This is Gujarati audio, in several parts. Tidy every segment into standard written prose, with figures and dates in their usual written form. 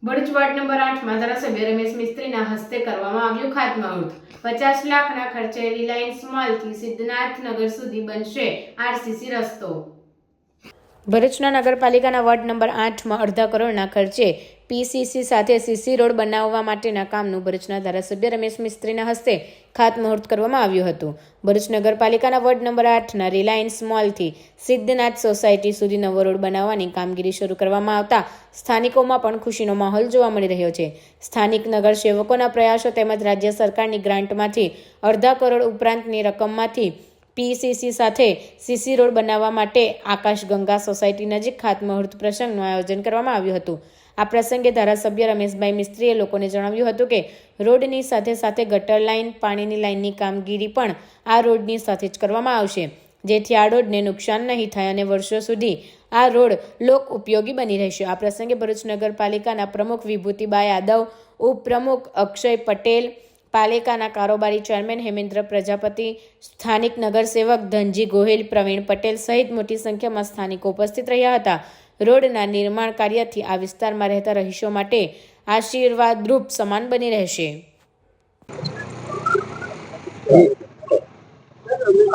ભરૂચ વોર્ડ નંબર 8 માં ધારાસભ્ય રમેશ મિસ્ત્રીના હસ્તે કરવામાં આવ્યું ખાતમુહૂર્ત। 50 લાખના ખર્ચે રિલાયન્સ મોલથી સિદ્ધનાથનગર સુધી બનશે આરસીસી રસ્તો। ભરૂચના નગરપાલિકાના વોર્ડ નંબર 8માં અડધા કરોડના ખર્ચે પીસીસી સાથે સીસી રોડ બનાવવા માટેના કામનું ભરૂચના ધારાસભ્ય રમેશ મિસ્ત્રીના હસ્તે ખાતમુહૂર્ત કરવામાં આવ્યું હતું। ભરૂચ નગરપાલિકાના વોર્ડ નંબર 8ના રિલાયન્સ મોલથી સિદ્ધનાથ સોસાયટી સુધી નવો રોડ બનાવવાની કામગીરી શરૂ કરવામાં આવતા સ્થાનિકોમાં પણ ખુશીનો માહોલ જોવા મળી રહ્યો છે। સ્થાનિક નગરસેવકોના પ્રયાસો તેમજ રાજ્ય સરકારની ગ્રાન્ટમાંથી અડધા કરોડ ઉપરાંતની રકમમાંથી પીસીસી સાથે સીસી રોડ બનાવવા માટે આકાશગંગા સોસાયટી નજીક ખાતમુહૂર્ત પ્રસંગનું આયોજન કરવામાં આવ્યું હતું। આ પ્રસંગે ધારાસભ્ય રમેશભાઈ મિસ્ત્રીએ લોકોને જણાવ્યું હતું કે રોડની સાથે સાથે ગટર લાઇન, પાણીની લાઇનની કામગીરી પણ આ રોડની સાથે જ કરવામાં આવશે, જેથી આ રોડને નુકસાન નહીં થાય અને વર્ષો સુધી આ રોડ લોક ઉપયોગી બની રહેશે। આ પ્રસંગે ભરૂચ નગરપાલિકાના પ્રમુખ વિભૂતિબા યાદવ, ઉપપ્રમુખ અક્ષય પટેલ, પાલિકાના કારોબારી ચેરમેન હેમેન્દ્ર પ્રજાપતિ, સ્થાનિક નગરસેવક ધનજી ગોહિલ, પ્રવીણ પટેલ સહિત મોટી સંખ્યામાં સ્થાનિકો ઉપસ્થિત રહ્યા હતા। રોડના નિર્માણ કાર્યથી આ વિસ્તારમાં રહેતા રહીશો માટે આશીર્વાદરૂપ સમાન બની રહેશે।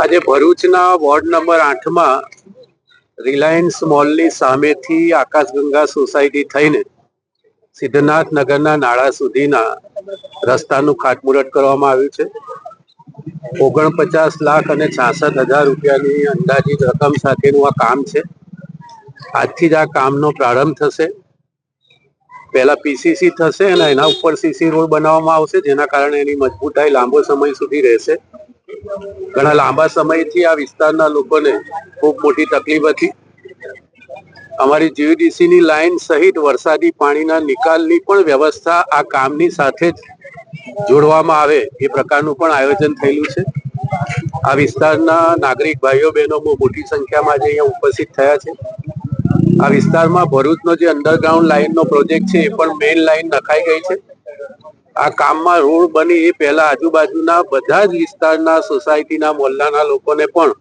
આજે ભરૂચના વોર્ડ નંબર 8માં રિલાયન્સ મોલની સામેથી આકાશગંગા સોસાયટી થઈને સિદ્ધનાથ નગરના નાળા સુધીના રસ્તાનું ખાતમુહૂર્ત કરવામાં આવ્યું છે। 49 લાખ અને 66,000 રૂપિયાની અંદાજિત રકમ સાથેનું આ કામ છે। આજથી જ આ કામનો પ્રારંભ થશે। પહેલા પીસીસી થશે અને એના ઉપર સીસી રોડ બનાવવામાં આવશે, જેના કારણે એની મજબૂતાઈ લાંબો સમય સુધી રહેશે। ઘણા લાંબા સમયથી આ વિસ્તારના લોકોને ખૂબ મોટી તકલીફ હતી। અમારી જીવીડીસીની લાઈન સહિત વરસાદી પાણીના નિકાલની પણ વ્યવસ્થા આ કામની સાથે જ જોડવામાં આવે એ પ્રકારનું પણ આયોજન થયેલું છે। આ વિસ્તારના નાગરિક ભાઈઓ બહેનો બહુ મોટી સંખ્યામાં આજે અહીંયા ઉપસ્થિત થયા છે। આ વિસ્તારમાં ભરૂચનો જે અંડરગ્રાઉન્ડ લાઇનનો પ્રોજેક્ટ છે એ પણ મેઇન લાઇન નખાઈ ગઈ છે। આ કામમાં રોડ બની એ પહેલા આજુબાજુના બધા જ વિસ્તારના સોસાયટીના મોહલ્લાના લોકોને પણ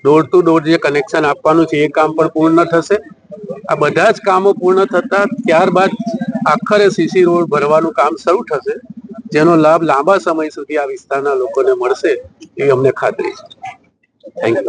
ડોર ટુ ડોર જે કનેક્શન આપવાનું છે એ કામ પણ પૂર્ણ થશે। આ બધા જ કામો પૂર્ણ થતા ત્યારબાદ આખરે સીસી રોડ ભરવાનું કામ શરૂ થશે, જેનો લાભ લાંબા સમય સુધી આ વિસ્તારના લોકોને મળશે એવી અમને ખાતરી છે। Thank you.